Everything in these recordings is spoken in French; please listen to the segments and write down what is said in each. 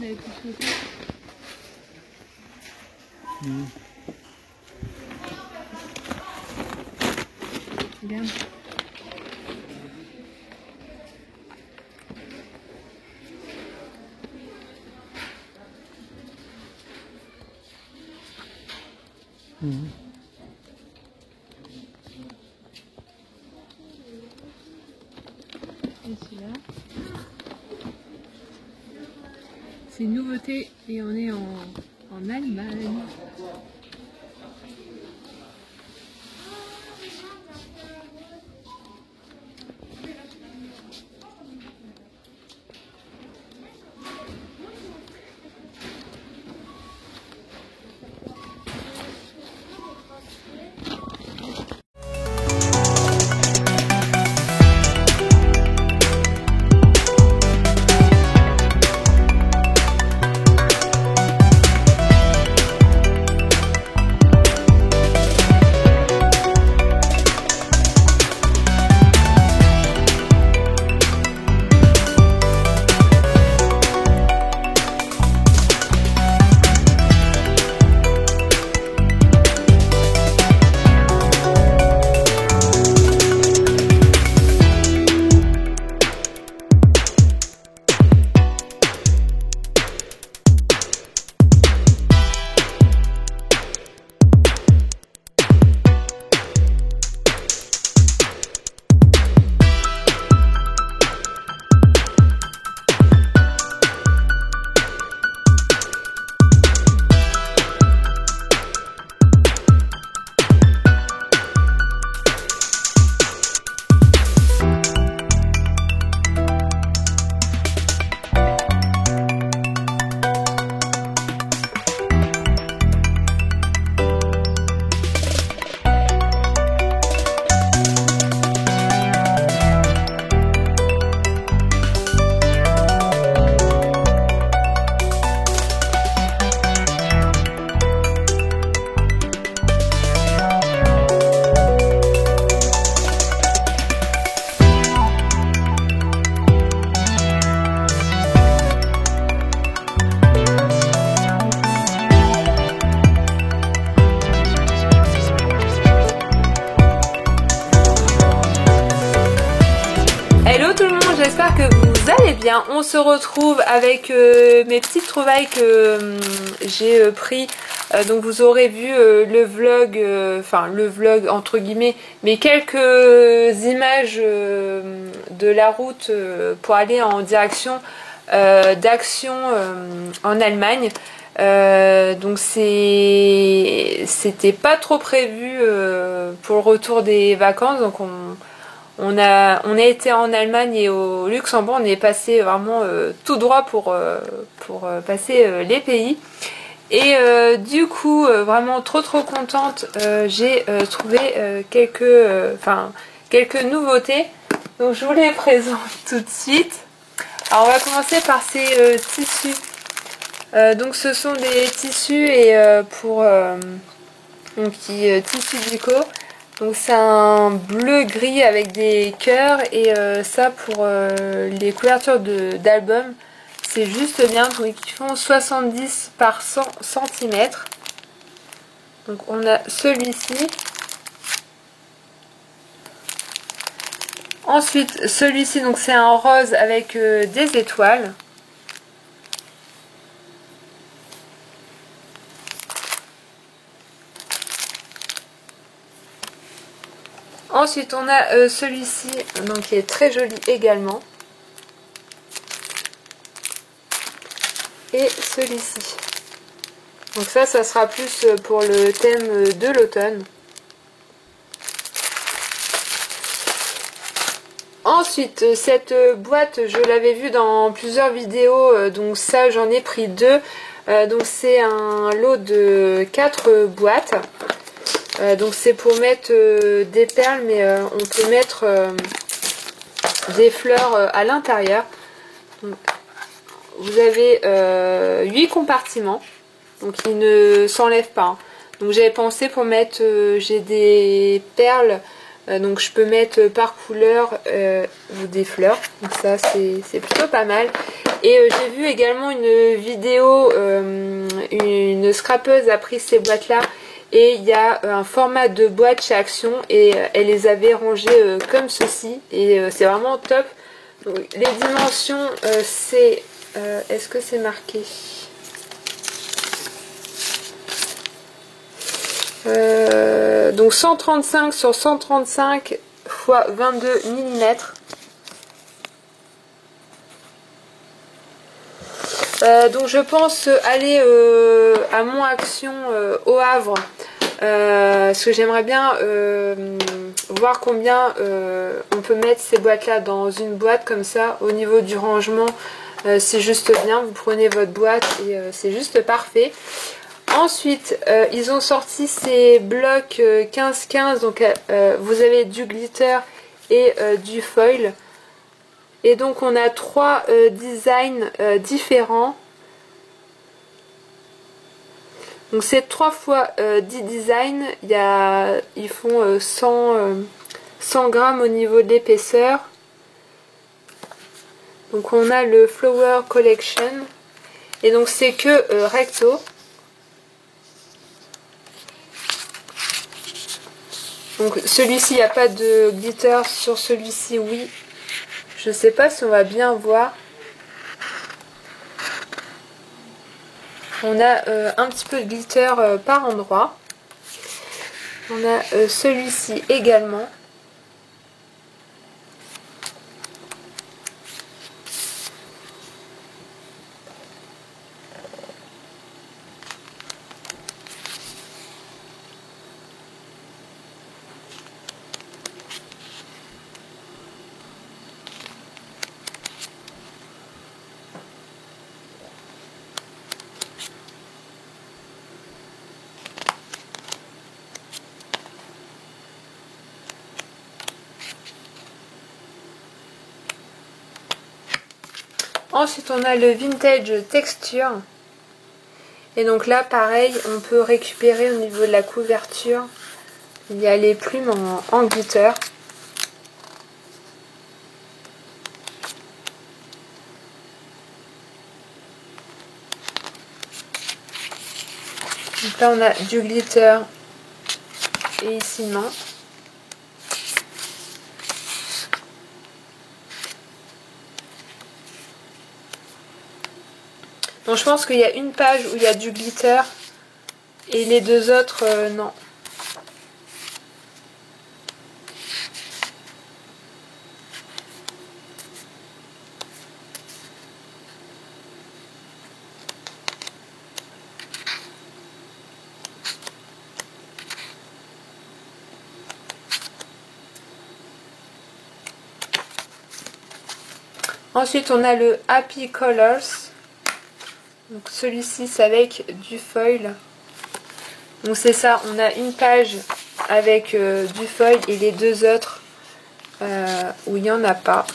j'avais pu choper. Regarde. Et celui-là. C'est une nouveauté et on est en Allemagne. Hello tout le monde, j'espère que vous allez bien. On se retrouve avec mes petites trouvailles que j'ai pris. Donc vous aurez vu le vlog, enfin le vlog entre guillemets, mais quelques images de la route pour aller en direction d'Action en Allemagne. Donc c'était pas trop prévu pour le retour des vacances, donc on a été en Allemagne et au Luxembourg. On est passé vraiment tout droit pour passer les pays. Et du coup, vraiment trop contente, j'ai trouvé quelques nouveautés. Donc je vous les présente tout de suite. Alors on va commencer par ces tissus. Donc ce sont des tissus et tissus déco. Donc c'est un bleu gris avec des cœurs et ça pour les couvertures d'albums c'est juste bien. Donc ils font 70 par 100 cm. Donc on a celui-ci. Ensuite celui-ci, donc c'est un rose avec des étoiles. Ensuite on a celui-ci, donc qui est très joli également. Et celui-ci. Donc ça sera plus pour le thème de l'automne. Ensuite cette boîte, je l'avais vue dans plusieurs vidéos, donc ça j'en ai pris deux. Donc c'est un lot de 4 boîtes. Donc c'est pour mettre des perles, mais on peut mettre des fleurs à l'intérieur. Vous avez 8 compartiments, donc ils ne s'enlèvent pas. Donc j'avais pensé pour mettre, j'ai des perles Donc je peux mettre par couleur des fleurs. Donc ça c'est plutôt pas mal. Et j'ai vu également une vidéo, une scrapeuse a pris ces boîtes là. Et il y a un format de boîte chez Action et elle les avait rangées comme ceci. Et c'est vraiment top. Donc, les dimensions c'est... est-ce que c'est marqué? Donc 135 sur 135 fois 22 mm. Donc je pense aller à Mon Action au Havre. Parce que j'aimerais bien voir combien on peut mettre ces boîtes là dans une boîte comme ça. Au niveau du rangement, c'est juste bien. Vous prenez votre boîte et c'est juste parfait. Ensuite, ils ont sorti ces blocs 15-15, donc vous avez du glitter et du foil. Et donc on a 3 designs différents. Donc c'est 3 fois 10 designs. Ils font 100 grammes au niveau de l'épaisseur. Donc on a le Flower Collection. Et donc c'est que recto. Donc celui-ci, il n'y a pas de glitter, sur celui-ci, oui. Je sais pas si on va bien voir. On a un petit peu de glitter par endroit. On a celui-ci également. Ensuite, on a le Vintage Texture. Et donc là, pareil, on peut récupérer au niveau de la couverture. Il y a les plumes en glitter. Donc là, on a du glitter. Et ici, non. Donc je pense qu'il y a une page où il y a du glitter et les deux autres non. Ensuite on a le Happy Colors. Donc celui-ci c'est avec du foil. Donc c'est ça, on a une page avec du foil et les deux autres où il n'y en a pas.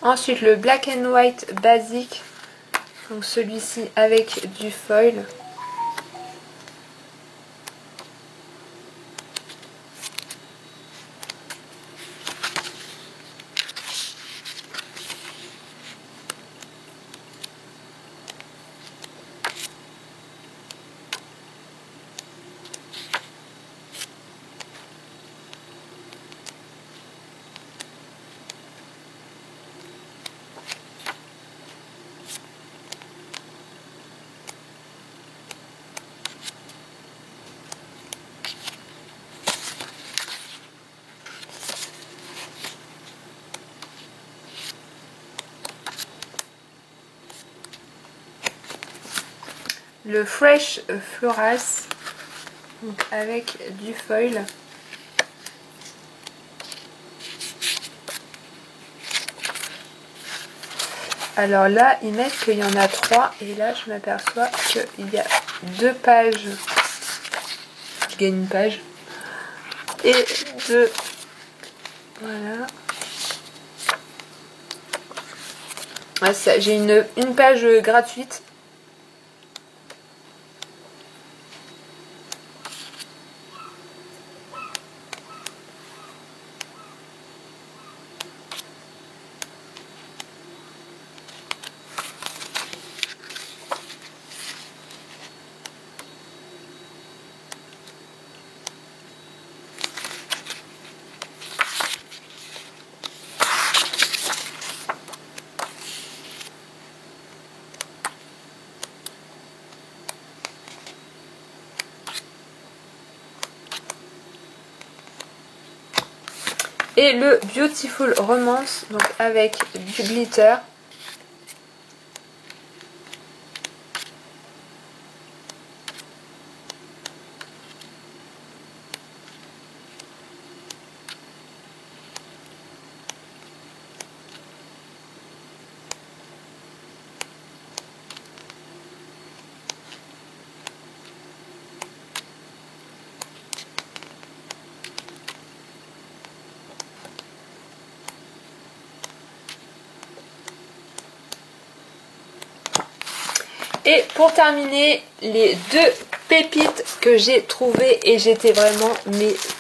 Ensuite le Black and White basique, donc celui-ci avec du foil. le Fresh Florals, donc avec du foil. Alors là, ils mettent qu'il y en a 3 et là, je m'aperçois qu'il y a 2 pages. Je gagne une page. Et 2. Voilà. Ah, j'ai une page gratuite. Et le Beautiful Romance, donc avec du glitter. Et pour terminer, les 2 pépites que j'ai trouvées et j'étais vraiment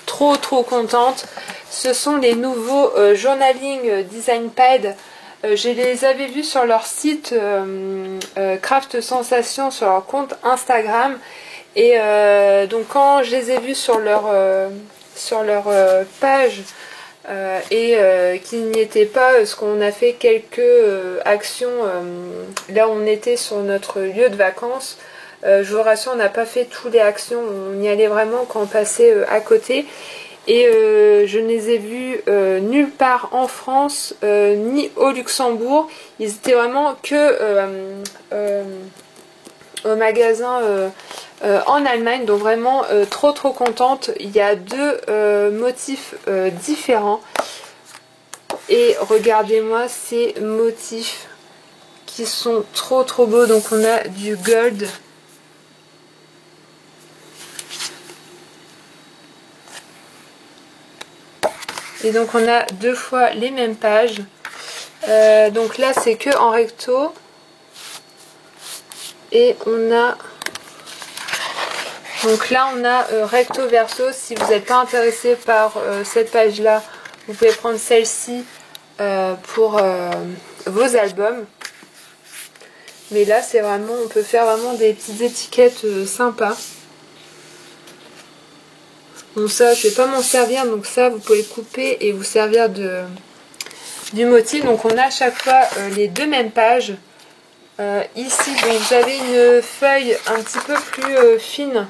trop contente, ce sont les nouveaux Journaling Design Pad. Je les avais vus sur leur site Craft Sensation, sur leur compte Instagram. Et donc quand je les ai vus sur leur page, qu'il n'y était pas, parce qu'on a fait quelques actions là où on était sur notre lieu de vacances. Je vous rassure, on n'a pas fait toutes les actions, on y allait vraiment quand on passait à côté. Et je ne les ai vus nulle part en France ni au Luxembourg. Ils étaient vraiment que au magasin en Allemagne, donc vraiment trop contente. Il y a 2 motifs différents et regardez-moi ces motifs qui sont trop beaux. Donc on a du gold, et donc on a 2 fois les mêmes pages. Donc là c'est que en recto, et on a, donc là on a recto verso. Si vous n'êtes pas intéressé par cette page là, vous pouvez prendre celle-ci pour vos albums. Mais là c'est vraiment, on peut faire vraiment des petites étiquettes sympas. Bon, ça je vais pas m'en servir, donc ça vous pouvez couper et vous servir du motif. Donc on a à chaque fois les 2 mêmes pages. Ici donc vous avez une feuille un petit peu plus fine.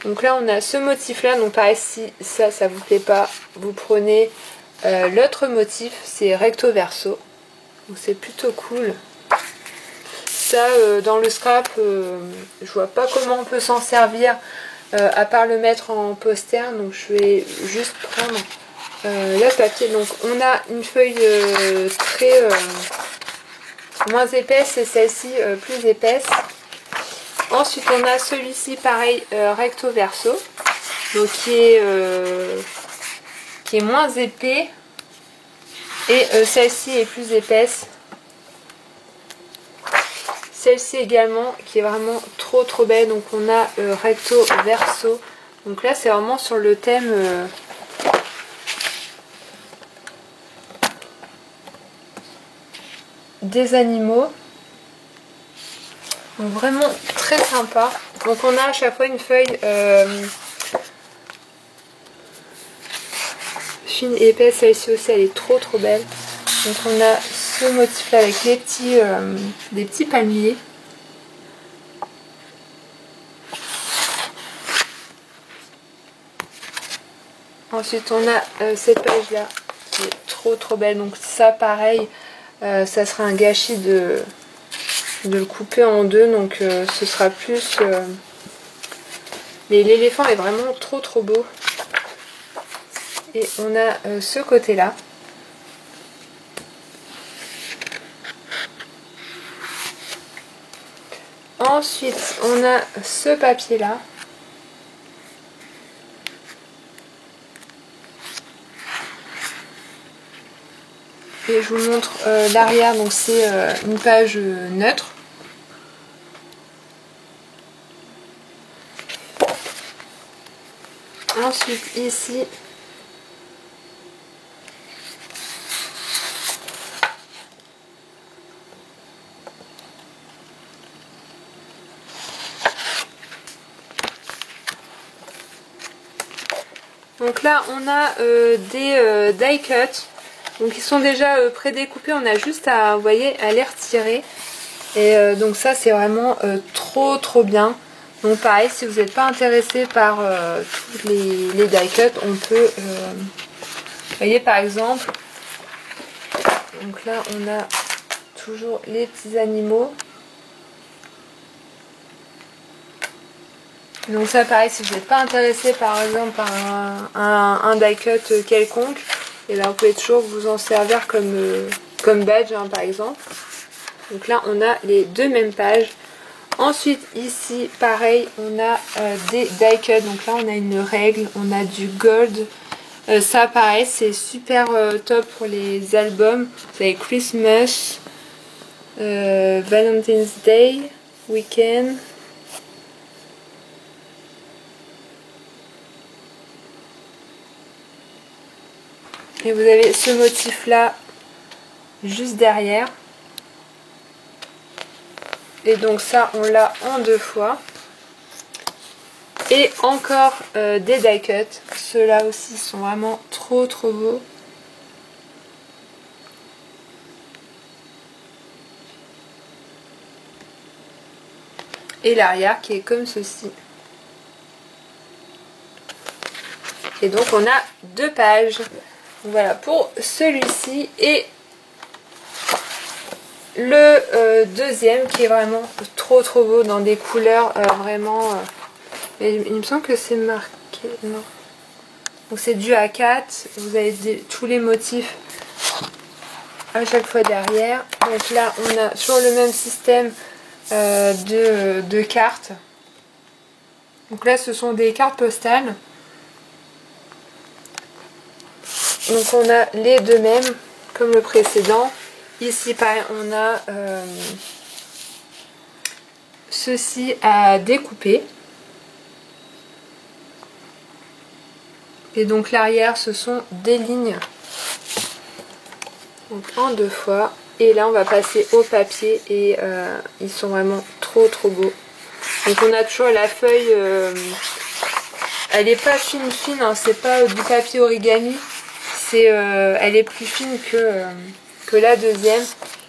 Donc là on a ce motif là, donc pareil, si ça vous plaît pas, vous prenez l'autre motif, c'est recto verso, donc c'est plutôt cool. Ça dans le scrap, je vois pas comment on peut s'en servir à part le mettre en poster, donc je vais juste prendre le papier. Donc on a une feuille très moins épaisse et celle-ci plus épaisse. Ensuite on a celui-ci pareil, recto verso, donc qui est moins épais, et celle-ci est plus épaisse. Celle-ci également qui est vraiment trop belle, donc on a recto verso. Donc là c'est vraiment sur le thème des animaux. Donc vraiment très sympa. Donc on a à chaque fois une feuille fine et épaisse. Celle-ci aussi elle est trop belle. Donc on a ce motif là avec les des petits palmiers. Ensuite on a cette page là qui est trop belle. Donc ça pareil, ça sera un gâchis de le couper en deux, donc ce sera plus... Mais l'éléphant est vraiment trop beau. Et on a ce côté-là. Ensuite, on a ce papier-là. Et je vous montre l'arrière, donc c'est une page neutre. Ensuite, ici, donc là, on a des die cuts. Donc ils sont déjà prédécoupés, on a juste à, vous voyez, à les retirer. Et donc ça c'est vraiment trop bien. Donc pareil, si vous n'êtes pas intéressé par tous les die cuts, on peut, vous voyez par exemple, donc là on a toujours les petits animaux. Donc ça pareil, si vous n'êtes pas intéressé par exemple par un die cut quelconque, et là vous pouvez toujours vous en servir comme badge hein, par exemple. Donc là on a les deux mêmes pages. Ensuite ici pareil on a des die cuts. Donc là on a une règle, on a du gold. Ça pareil c'est super top pour les albums. Vous avez Christmas, Valentine's Day, Weekend. Et vous avez ce motif là juste derrière. Et donc ça on l'a en deux fois. Et encore des die cuts. Ceux-là aussi sont vraiment trop beaux. Et l'arrière qui est comme ceci. Et donc on a deux pages. Voilà pour celui-ci. Et le deuxième qui est vraiment trop beau dans des couleurs vraiment... il me semble que c'est marqué... Non. Donc c'est du A4. Vous avez tous les motifs à chaque fois derrière. Donc là on a sur le même système de cartes. Donc là ce sont des cartes postales. Donc on a les deux mêmes comme le précédent. Ici pareil on a ceci à découper. Et donc l'arrière ce sont des lignes. Donc en deux fois. Et là on va passer au papier et ils sont vraiment trop beaux. Donc on a toujours la feuille, elle est pas fine hein, c'est pas du papier origami. Elle est plus fine que la deuxième.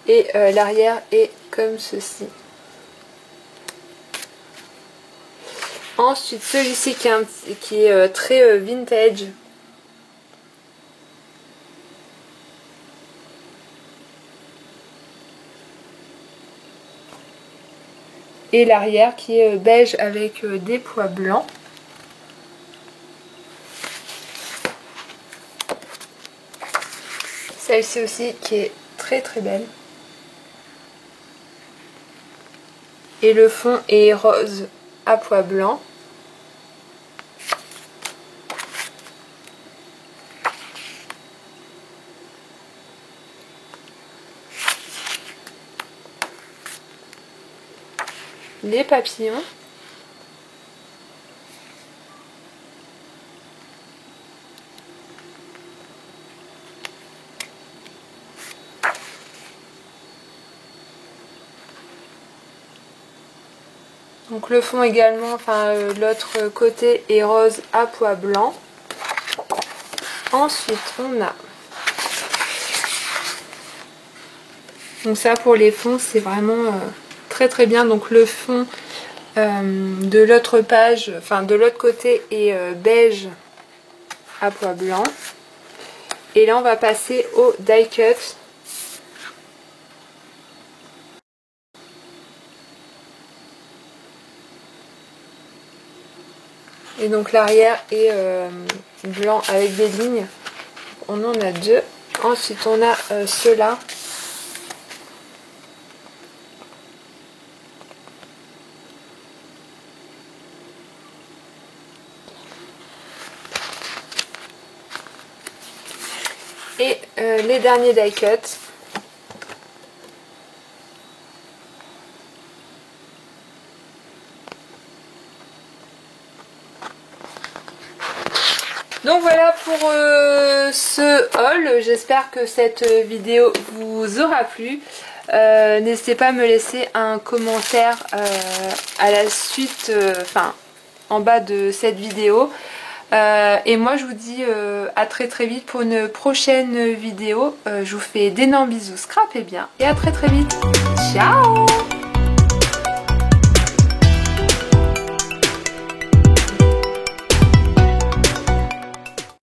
Et l'arrière est comme ceci. Ensuite celui-ci qui est très vintage. Et l'arrière qui est beige avec des pois blancs. Celle-ci aussi qui est très belle. Et le fond est rose à pois blancs. Les papillons. Donc le fond également, enfin l'autre côté est rose à pois blanc. Ensuite on a, donc ça pour les fonds c'est vraiment très bien. Donc le fond de l'autre page, enfin de l'autre côté est beige à pois blanc. Et là on va passer au die cut. Et donc l'arrière est blanc avec des lignes. On en a deux. Ensuite on a ceux-là. Et les derniers die cut. Donc voilà pour ce haul. J'espère que cette vidéo vous aura plu. N'hésitez pas à me laisser un commentaire à la suite, en bas de cette vidéo. Et moi je vous dis à très vite pour une prochaine vidéo. Je vous fais d'énormes bisous, scrapez bien et à très vite. Ciao!